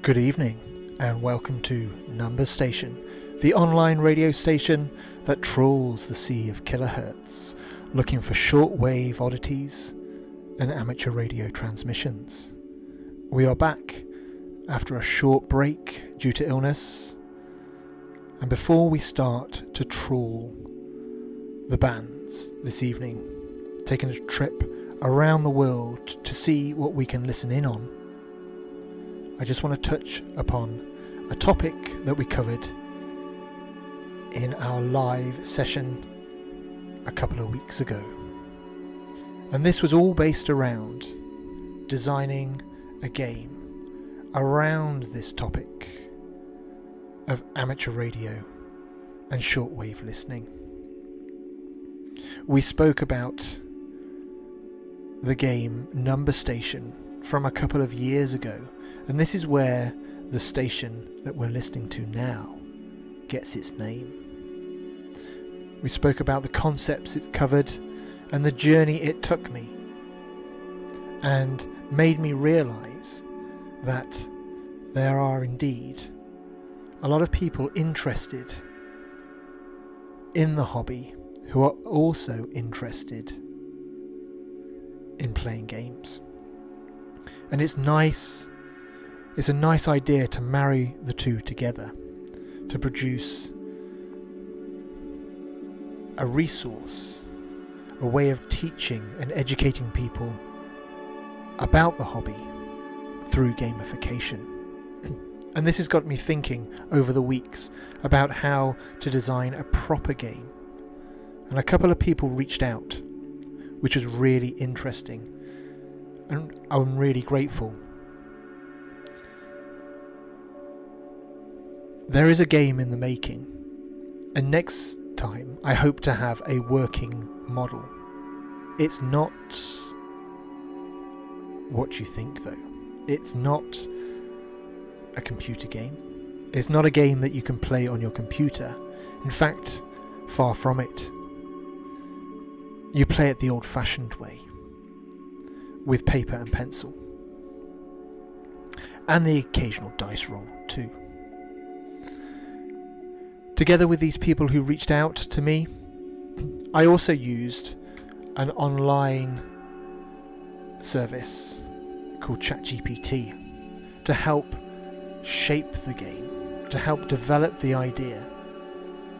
Good evening and welcome to Number Station, the online radio station that trawls the sea of kilohertz, looking for shortwave oddities and amateur radio transmissions. We are back after a short break due to illness, and before we start to trawl the bands this evening, taking a trip around the world to see what we can listen in on, I just want to touch upon a topic that we covered in our live session a couple of weeks ago. And this was all based around designing a game around this topic of amateur radio and shortwave listening. We spoke about the game Number Station from a couple of years ago, and this is where the station that we're listening to now gets its name. We spoke about the concepts it covered and the journey it took me, and made me realise that there are indeed a lot of people interested in the hobby who are also interested in playing games. And it's a nice idea to marry the two together to produce a resource, a way of teaching and educating people about the hobby through gamification. And this has got me thinking over the weeks about how to design a proper game. And a couple of people reached out, which was really interesting, and I'm really grateful. There is a game in the making, and next time I hope to have a working model. It's not what you think though. It's not a computer game. It's not a game that you can play on your computer. In fact, far from it. You play it the old-fashioned way, with paper and pencil, and the occasional dice roll too. Together with these people who reached out to me, I also used an online service called ChatGPT to help shape the game, to help develop the idea.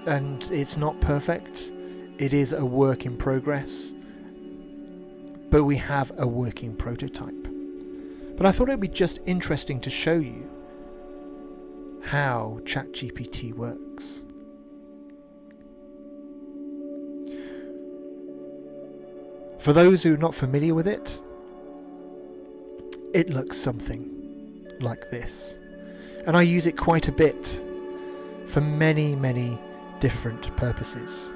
And it's not perfect, it is a work in progress, but we have a working prototype. But I thought it would be just interesting to show you how ChatGPT works. For those who are not familiar with it, it looks something like this. And I use it quite a bit for many, many different purposes.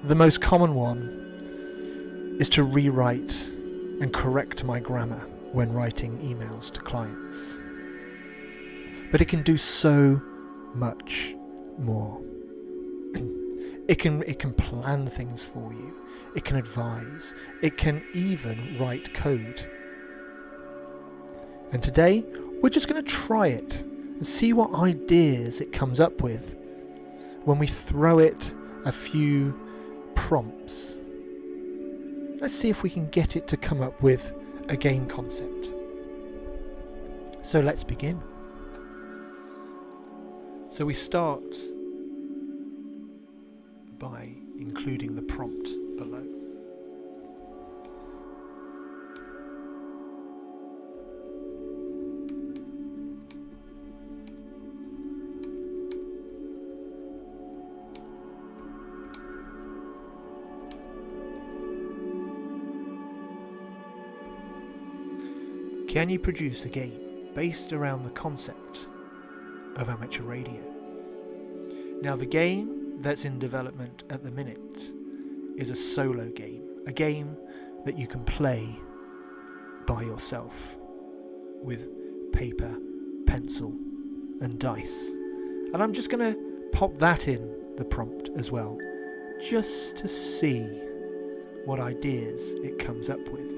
The most common one is to rewrite and correct my grammar when writing emails to clients. But it can do so much more. It can plan things for you. It can advise. It can even write code. And today, we're just going to try it and see what ideas it comes up with when we throw it a few prompts. Let's see if we can get it to come up with a game concept. So let's begin. So we start by including the prompt below. Can you produce a game based around the concept of amateur radio? Now, the game that's in development at the minute is a solo game, a game that you can play by yourself with paper, pencil and dice. And I'm just going to pop that in the prompt as well, just to see what ideas it comes up with.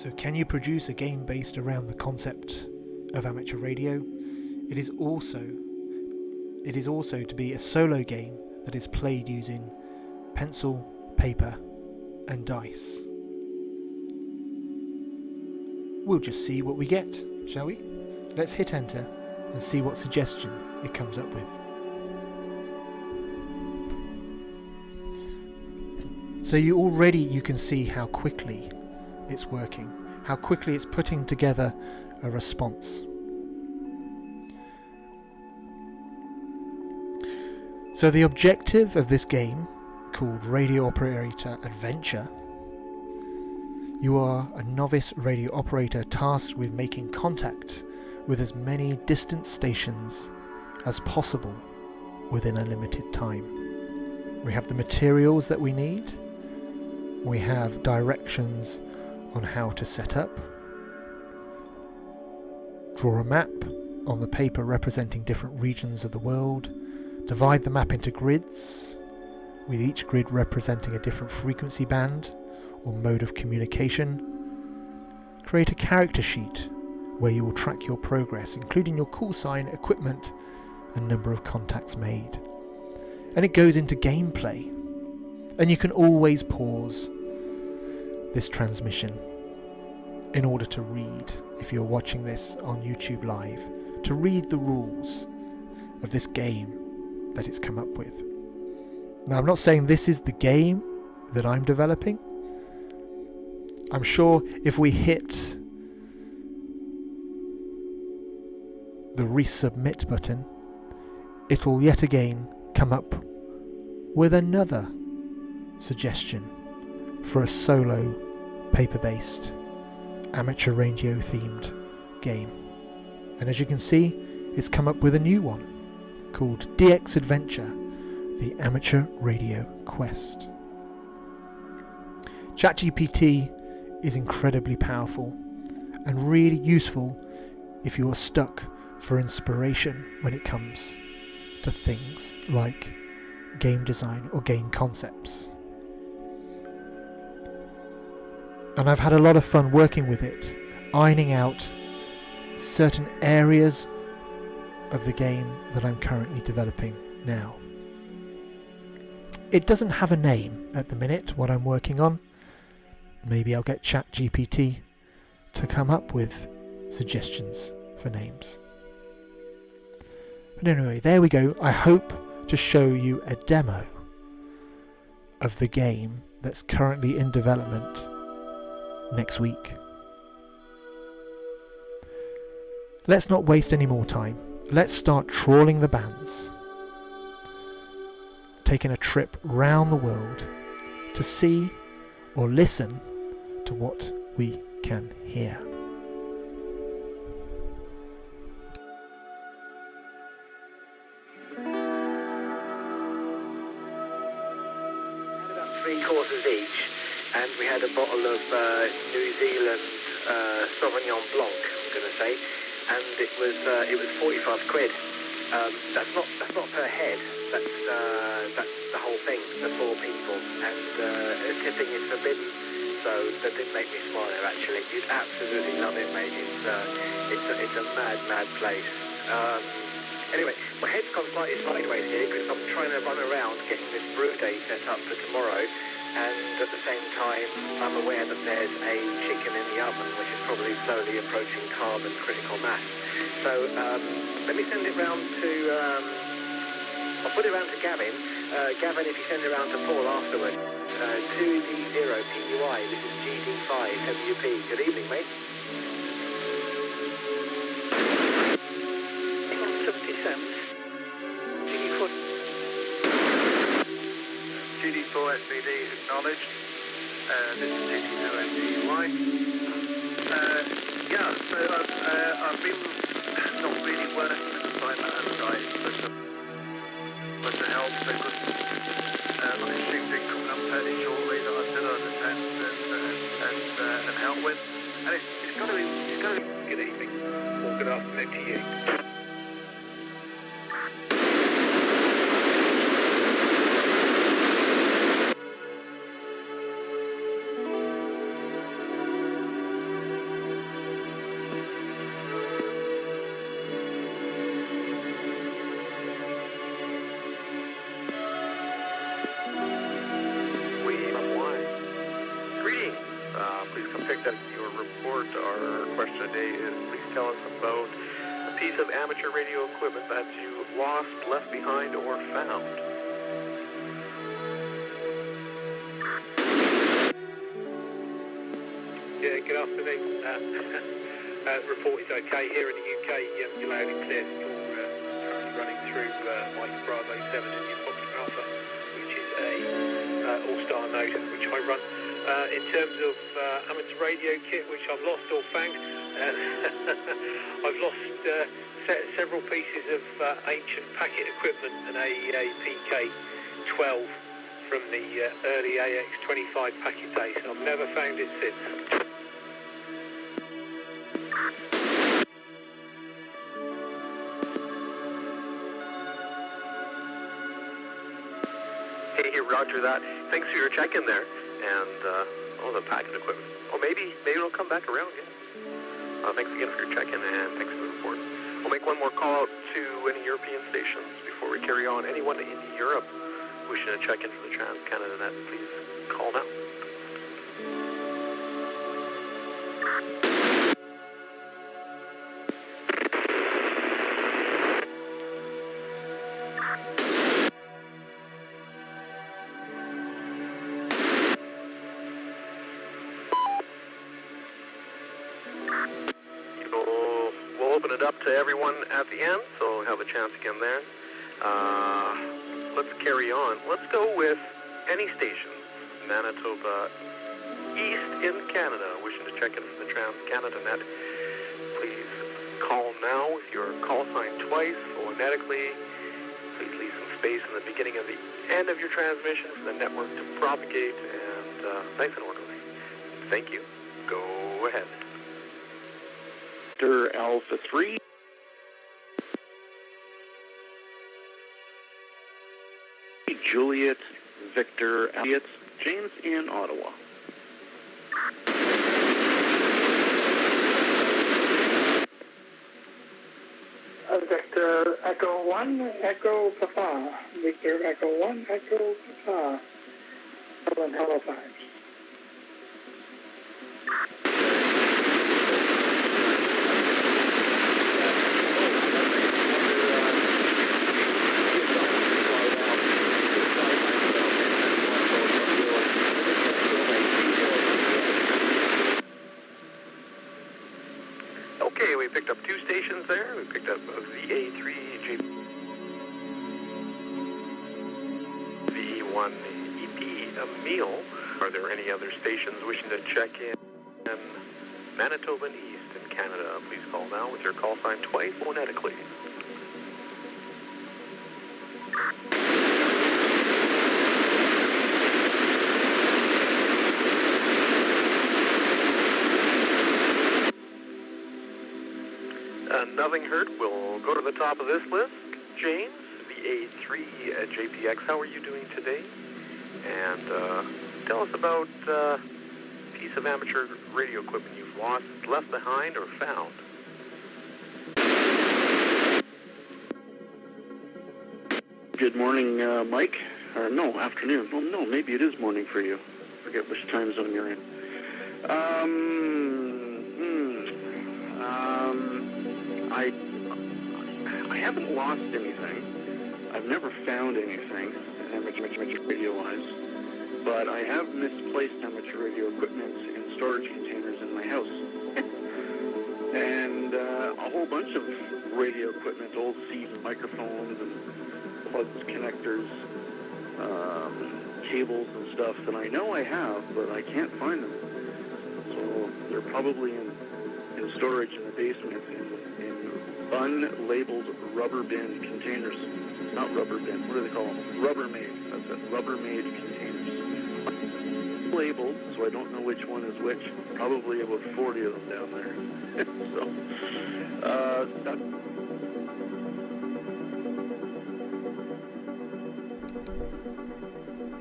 So can you produce a game based around the concept of amateur radio? It is also to be a solo game that is played using pencil, paper and dice. We'll just see what we get, shall we? Let's hit enter and see what suggestion it comes up with. So you can see how quickly it's working, how quickly it's putting together a response. So the objective of this game, called Radio Operator Adventure, you are a novice radio operator tasked with making contact with as many distant stations as possible within a limited time. We have the materials that we need. We have directions on how to set up. Draw a map on the paper representing different regions of the world. Divide the map into grids, with each grid representing a different frequency band or mode of communication. Create a character sheet where you will track your progress, including your call sign, equipment, and number of contacts made. And it goes into gameplay. And you can always pause this transmission in order to read, if you're watching this on YouTube Live, to read the rules of this game that it's come up with. Now, I'm not saying this is the game that I'm developing. I'm sure if we hit the resubmit button, it'll yet again come up with another suggestion for a solo paper-based amateur radio themed game. And as you can see, it's come up with a new one called DX Adventure, the Amateur Radio Quest. ChatGPT is incredibly powerful and really useful if you are stuck for inspiration when it comes to things like game design or game concepts. And I've had a lot of fun working with it, ironing out certain areas of the game that I'm currently developing now. It doesn't have a name at the minute, what I'm working on. Maybe I'll get ChatGPT to come up with suggestions for names. But anyway, there we go. I hope to show you a demo of the game that's currently in development next week. Let's not waste any more time. Let's start trawling the bands, taking a trip round the world to see or listen to what we can hear. About 3 courses each, and we had a bottle of New Zealand Sauvignon Blanc, I'm going to say, and it was 45 quid. That's not per head. That's the whole thing for 4 people, and tipping is forbidden. So that did make me smile there. Actually, you'd absolutely love it, mate. It's a mad place. Anyway, my head's gone slightly sideways here because I'm trying to run around getting this brew day set up for tomorrow, and at the same time I'm aware that there's a chicken in the oven which is probably slowly approaching carbon critical mass. So let me send it round to I'll put it round to Gavin. Gavin, if you send it round to Paul afterwards. 2D0PUI, this is GD5WP. Good evening, mate. 70 cents. GD4 SVD is acknowledged. This is GD0PUI. Yeah, so I've been not really working with the site manager guys, but to help, they've got like a big thing coming up fairly shortly that I still understand and help with. And it's got to be good evening or good afternoon to you. report. Our question today is, please tell us about a piece of amateur radio equipment that you lost, left behind, or found. Yeah, good afternoon. Report is okay here in the UK. You're loud and clear. You're currently running through Mike Bravo 7 and your Foxtrot Alpha, which is a all-star node which I run. In terms of amateur radio kit, which I've lost or found, I've lost several pieces of ancient packet equipment and a PK-12 from the early AX-25 packet days. I've never found it since. Hey, roger that. Thanks for your check-in there. And, the packet equipment. Or maybe it'll come back around, yeah. Thanks again for your check-in, and thanks for the report. We'll make one more call out to any European stations before we carry on. Anyone in Europe wishing to check in for the Trans-Canada Net, please call now. We'll open it up to everyone at the end, so we'll have a chance again there. Let's carry on. Let's go with any station, Manitoba East in Canada, wishing to check in for the Trans-Canada Net. Please call now with your call sign twice, phonetically. Please leave some space in the beginning of the end of your transmission for the network to propagate, and nice and orderly. Thank you. Go ahead. Victor Alpha 3. Juliet Victor Elliot, James in Ottawa. Victor Echo 1, Echo Papa. Victor Echo 1, Echo Papa. In Halifax. Okay, we picked up two stations there. We picked up VA3 V1 EP Emile. Are there any other stations wishing to check in Manitoba and East in Canada? Please call now with your call sign twice phonetically. Nothing heard. We'll go to the top of this list. James, VA3 JPX, how are you doing today? And tell us about a piece of amateur radio equipment you've lost, left behind, or found. Good morning, Mike. Or no, afternoon. Well, no, maybe it is morning for you. I forget which time zone you're in. I haven't lost anything. I've never found anything, amateur radio-wise, but I have misplaced amateur radio equipment in storage containers in my house. And a whole bunch of radio equipment, old seats, microphones, and plugs, connectors, cables and stuff that I know I have, but I can't find them. So they're probably in storage in the basement in unlabeled rubber bin containers. Not rubber bin, what do they call them? Rubbermaid. That's it, Rubbermaid containers. Labeled, so I don't know which one is which. Probably about 40 of them down there.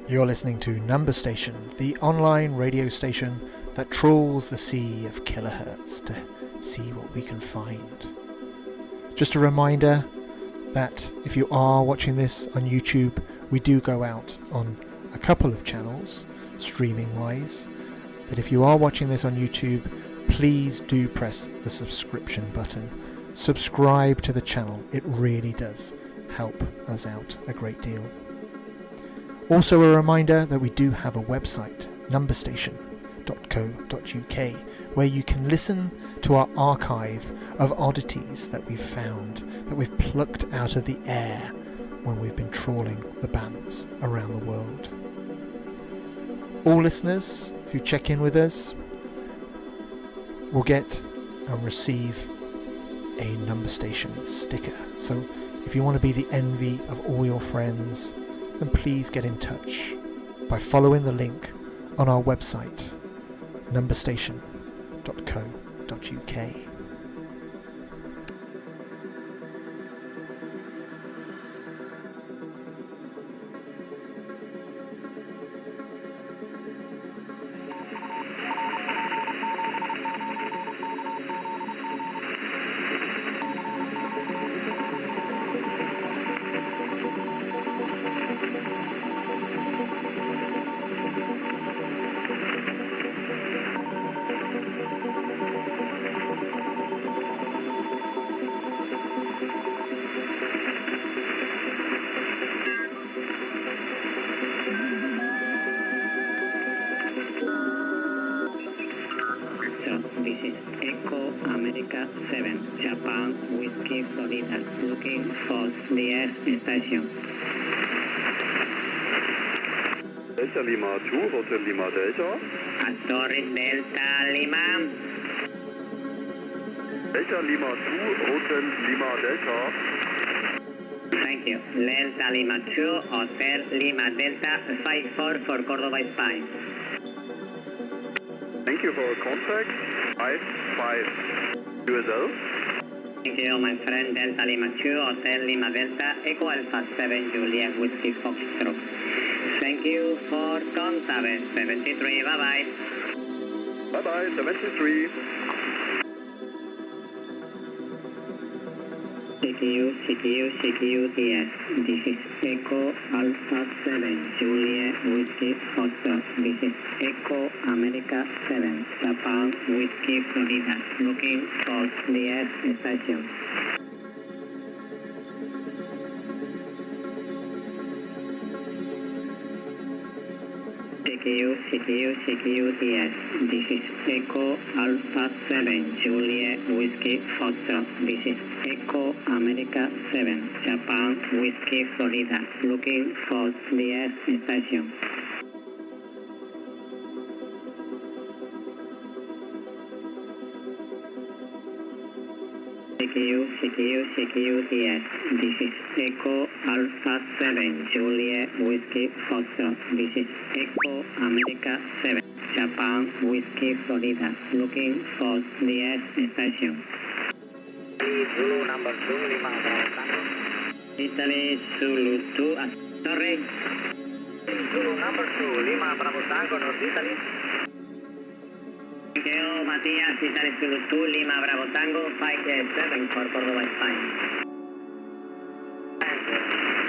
You're listening to Number Station, the online radio station that trawls the sea of kilohertz to see what we can find. Just a reminder that if you are watching this on YouTube, we do go out on a couple of channels, streaming wise. But if you are watching this on YouTube, please do press the subscription button. Subscribe to the channel. It really does help us out a great deal. Also a reminder that we do have a website, numberstation.co.uk, where you can listen to our archive of oddities that we've found, that we've plucked out of the air when we've been trawling the bands around the world. All listeners who check in with us will get and receive a Number Station sticker. So if you want to be the envy of all your friends, then please get in touch by following the link on our website, numberstation.co.uk. This is Echo America 7, Japan, Whiskey, Florida, looking for the F station. Delta Lima 2, Hotel Lima Delta. Torres Delta Lima. Delta Lima 2, Hotel Lima Delta. Thank you. Delta Lima 2, Hotel Lima Delta 54 for Córdoba, Spain. Thank you for contact. 5 USL. Thank you, my friend. Delta Lima 2, Hotel Lima Delta, Echo Alpha 7, Juliet Whiskey Foxtrot. Thank you for contact 73. Bye-bye. Bye-bye, 73. CQ, TS. This is Echo Alpha 7, Juliet Whiskey Foxtrot. This is Echo America 7, Japan, Whiskey, Florida, looking for the F station. CQ, TS. This is Echo Alpha 7, Juliet Whiskey Foxtrot. This is Echo America 7, Japan, Whiskey, Florida, looking for the F station. CQ, TS. This is Echo Alpha 7, Juliet Whiskey Foxtrot. This is Echo America 7, Japan, Whiskey, Florida, looking for the F station. Zulu number 2, Lima Bravo. Italy, Zulu 2, sorry. Zulu number 2, Lima Bravo Tango, North Italy. Thank you, Matías, Italy, Zulu 2, Lima Bravo Tango, 57 for Córdoba, Spain. Thank you.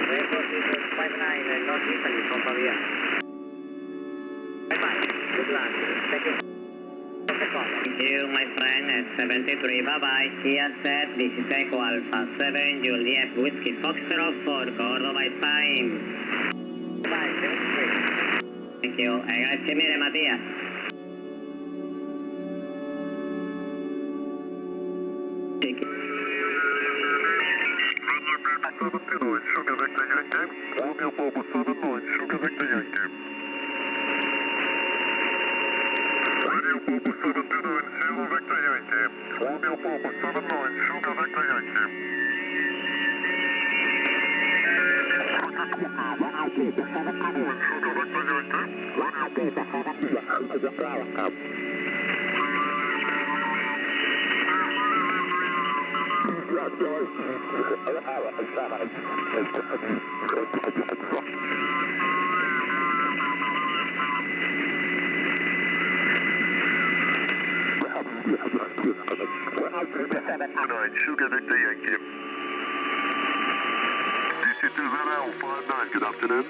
Airport is 59, North Italy, from Pavia. Bye-bye. Good luck. Thank you. Thank you, my friend, 73, bye-bye. Kia said, this is Echo Alpha 7, Juliet Whiskey Foxtrot for Córdoba, Spain. Bye, 73. Thank you. Grazie mille, Matías. Thank you. Sugar Victor Yankee. Romeo Papa 79, Sugar Victor Yankee. Radio Papa 79, Zero Victor Yankee. Romeo Papa 79, Sugar Victor Yankee. Sugar Victor Yankee. DC2059, good afternoon.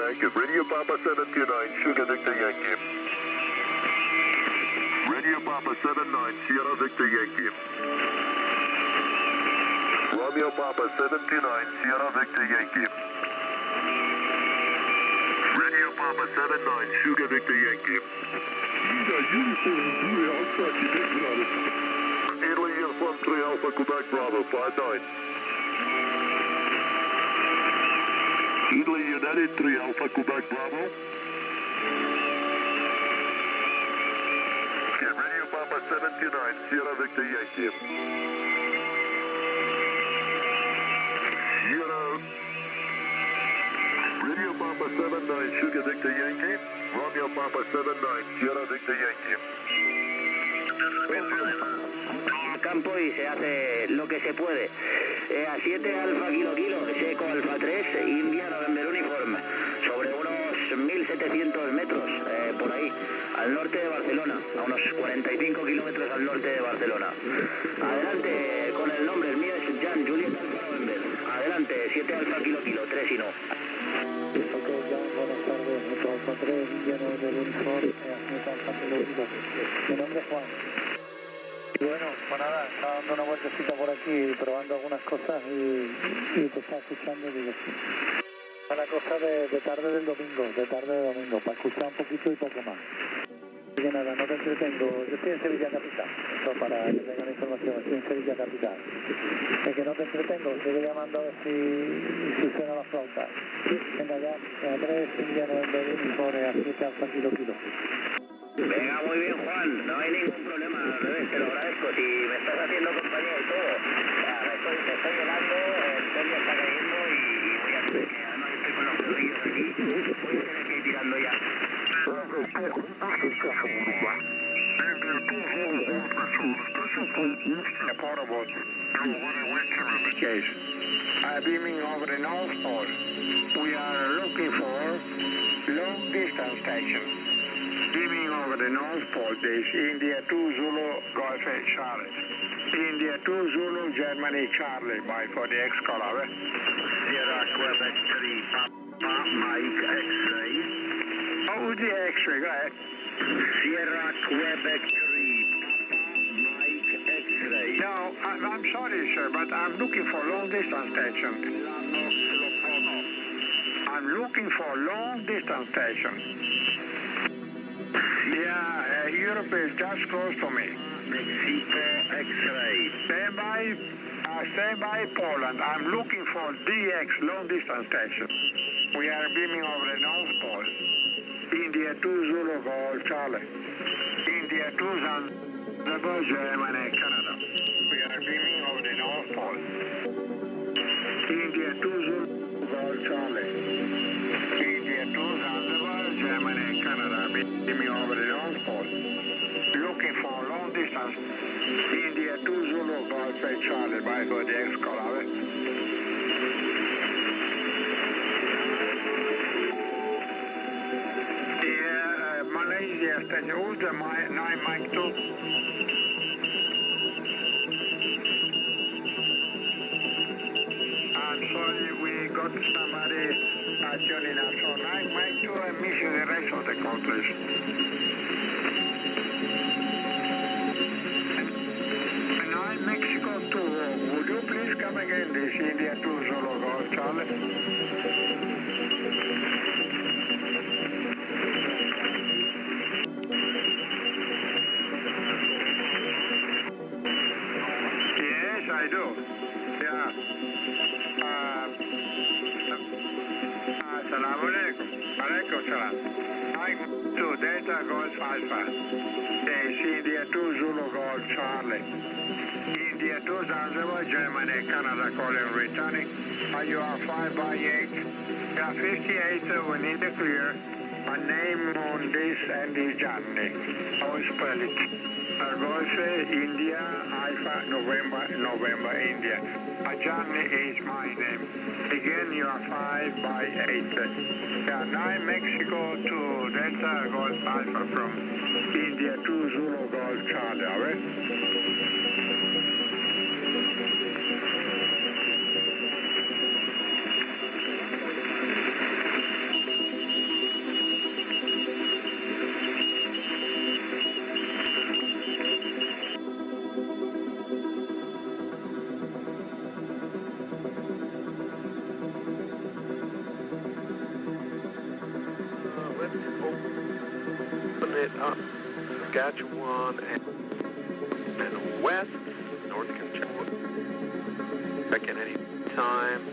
Thank you. Radio Papa 729, Sugar Victor Yankee. Radio Papa 79, Sierra Victor Yankee. Romeo Papa 729, Sierra Victor Yankee. Radio Papa 79, Sugar Victor Yankee. Italy Uniform 3 Alpha Quebec Bravo 59. Italy United 3 Alpha Quebec Bravo. Okay, Radio Papa 79, Sierra Victor Yankee. Sierra. Radio Papa 79, Sugar Victor Yankee. Romeo Papa 79, Sierra Victor Yankee. Campo y se hace lo que se puede. A 7 Alfa Kilo Kilo, Seco Alfa 3, India November Uniforme, sobre unos 1700 metros, por ahí, al norte de Barcelona, a unos 45 kilómetros al norte de Barcelona. Adelante con el nombre, el mío es Jan Juliet Alfa November. Adelante, 7 Alfa Kilo Kilo, 3 y no. Ok, Jan, buenas tardes, Metro Alfa 3, India November Uniforme, Metro Alfa Kilo Kilo. Mi nombre es Juan. Bueno, pues nada, estaba dando una vueltecita por aquí, probando algunas cosas y te estaba escuchando y digo, sí. Una cosa de tarde de domingo, para escuchar un poquito y poco más. Así que nada, no te entretengo, yo estoy en Sevilla Capital, eso para que tengan información, estoy en Sevilla Capital. Es que no te entretengo, sigo llamando a ver si suena la flauta. Venga ya, a 3, India November Uniforme, a 7 Alfa Kilo Kilo. Venga, muy bien, Juan, no hay ningún problema, al revés, te lo agradezco, si me estás haciendo compañía y todo. O sea, me estoy llegando, el sol ya está cayendo y voy a tener que, además estoy con los perrillos aquí, voy a tener que ir tirando ya. Portable case. Beaming over the North Pole. We are looking for long distance station. Beaming over the North Pole, this India 2 Zulu Golf Charlie. India 2 Zulu Germany Charlie by for the X-Color. Sierra Quebec 3 Papa Mike X-Ray. Oh, the X-Ray, go ahead. Sierra Quebec 3 Papa Mike X-Ray. No, I'm sorry, sir, but I'm looking for long distance station. I'm looking for long distance station. Yeah, Europe is just close to me. Mexico X-ray. Stay by Poland. I'm looking for DX long distance station. We are beaming over the North Pole. India 2 Zulu Golf Charlie. India 2 Zanzibar, Germany, Canada. We are beaming over the North Pole. India 2 Zulu Golf Charlie. India 2 Zanzibar, Germany, Canada. Beaming over the North Pole. Looking for long distance. India 2 Zulu Golf Charlie by for the X-Color. Malaysia station, who's the 9 Mike 2? I'm sorry, we got somebody tuning us. So 9 Mike 2 and mission the rest of the countries. 9 Mexico 2, would you please come again, this India 2 Zulu Golf Charlie? I do. Yeah. Assalamu alaikum. Alaikum salam. I go to Delta Golf Alpha. India 2 Zulu Golf Charlie. India 2 Zanzibar, Germany, Canada calling returning. You are 5 by 8. Yeah, 58, we need to clear. My name on this and the journey. How is spell it? Golf India Alpha November India. Ajani is my name. Again, you are 5 by 8. Yeah, 9 Mexico to Delta Golf Alpha from India 2 Zulu Golf Charlie. All right? Saskatchewan and west. North can check in any time.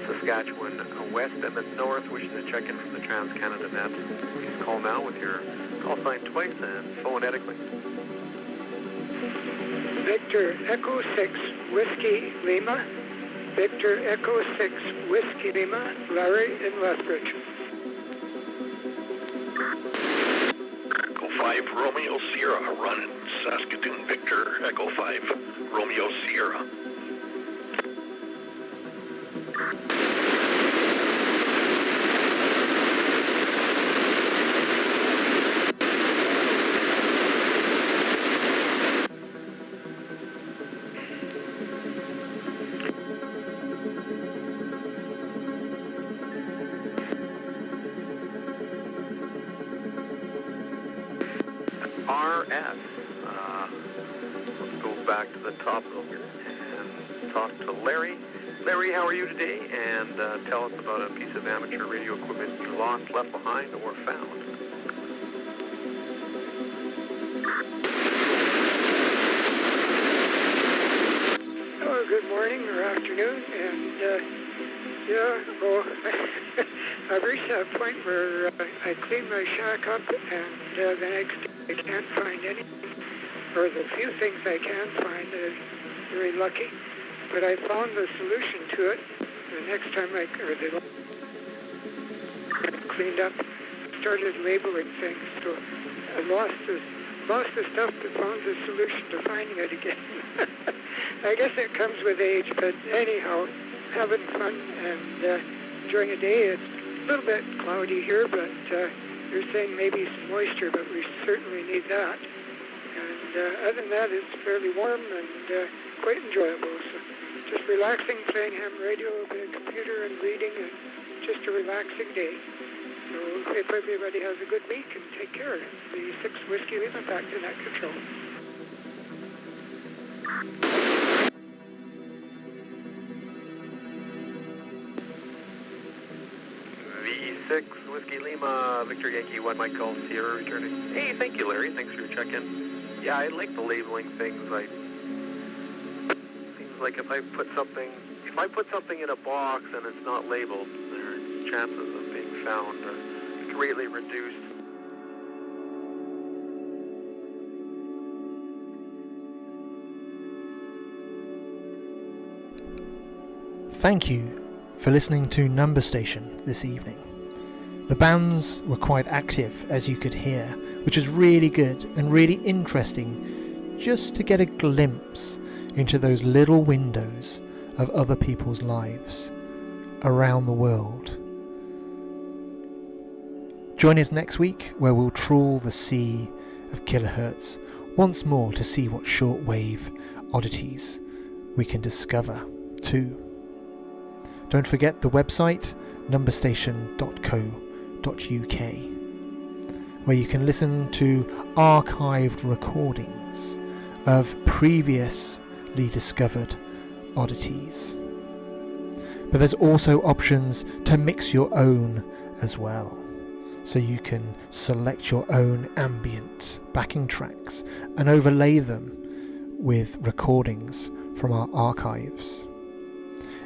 Saskatchewan west and the north wishing to check in from the Trans-Canada Net. Please call now with your call sign twice and phonetically. Victor Echo 6 Whiskey Lima. Victor Echo 6 Whiskey Lima. Larry in Lethbridge. Echo 5 Romeo Sierra. Run Saskatoon Victor Echo 5 Romeo Sierra. RS. Let's go back to the top of here and talk to Larry. Larry, how are you today? And tell us about a piece of amateur radio equipment you lost, left behind, or found. Oh, good morning or afternoon, and I've reached that point where I clean my shack up, and the next day I can't find anything, or the few things I can find, very lucky. But I found the solution to it. The next time I cleaned up, started labeling things. So I lost the stuff, but found the solution to finding it again. I guess it comes with age, but anyhow, having fun and enjoying a day. It's a little bit cloudy here, but you're saying maybe some moisture, but we certainly need that. And other than that, it's fairly warm and quite enjoyable. So just relaxing, playing ham radio, a bit of computer and reading, and just a relaxing day. So hope everybody has a good week and take care. The 6 Whiskey Lima back to net control. V6 Whiskey Lima, Victor Yankee 1 Mike Golf Sierra returning. Hey, thank you, Larry. Thanks for your check-in. Yeah, I like the labeling things. Seems like if I put something in a box and it's not labeled, their chances of being found are greatly reduced. Thank you for listening to Number Station this evening. The bands were quite active, as you could hear, which is really good and really interesting just to get a glimpse into those little windows of other people's lives around the world. Join us next week where we'll trawl the sea of kilohertz once more to see what shortwave oddities we can discover too. Don't forget the website numberstation.co.uk, where you can listen to archived recordings of previously discovered oddities. But there's also options to mix your own as well, so you can select your own ambient backing tracks and overlay them with recordings from our archives.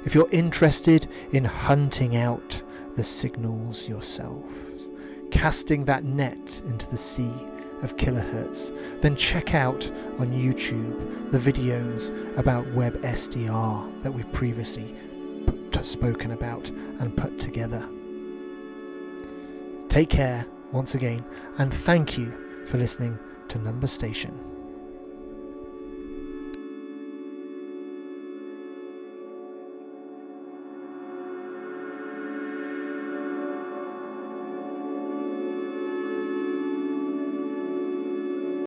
If you're interested in hunting out the signals yourselves, casting that net into the sea of kilohertz, then check out on YouTube the videos about WebSDR that we've previously spoken about and put together. Take care once again, and thank you for listening to Number Station.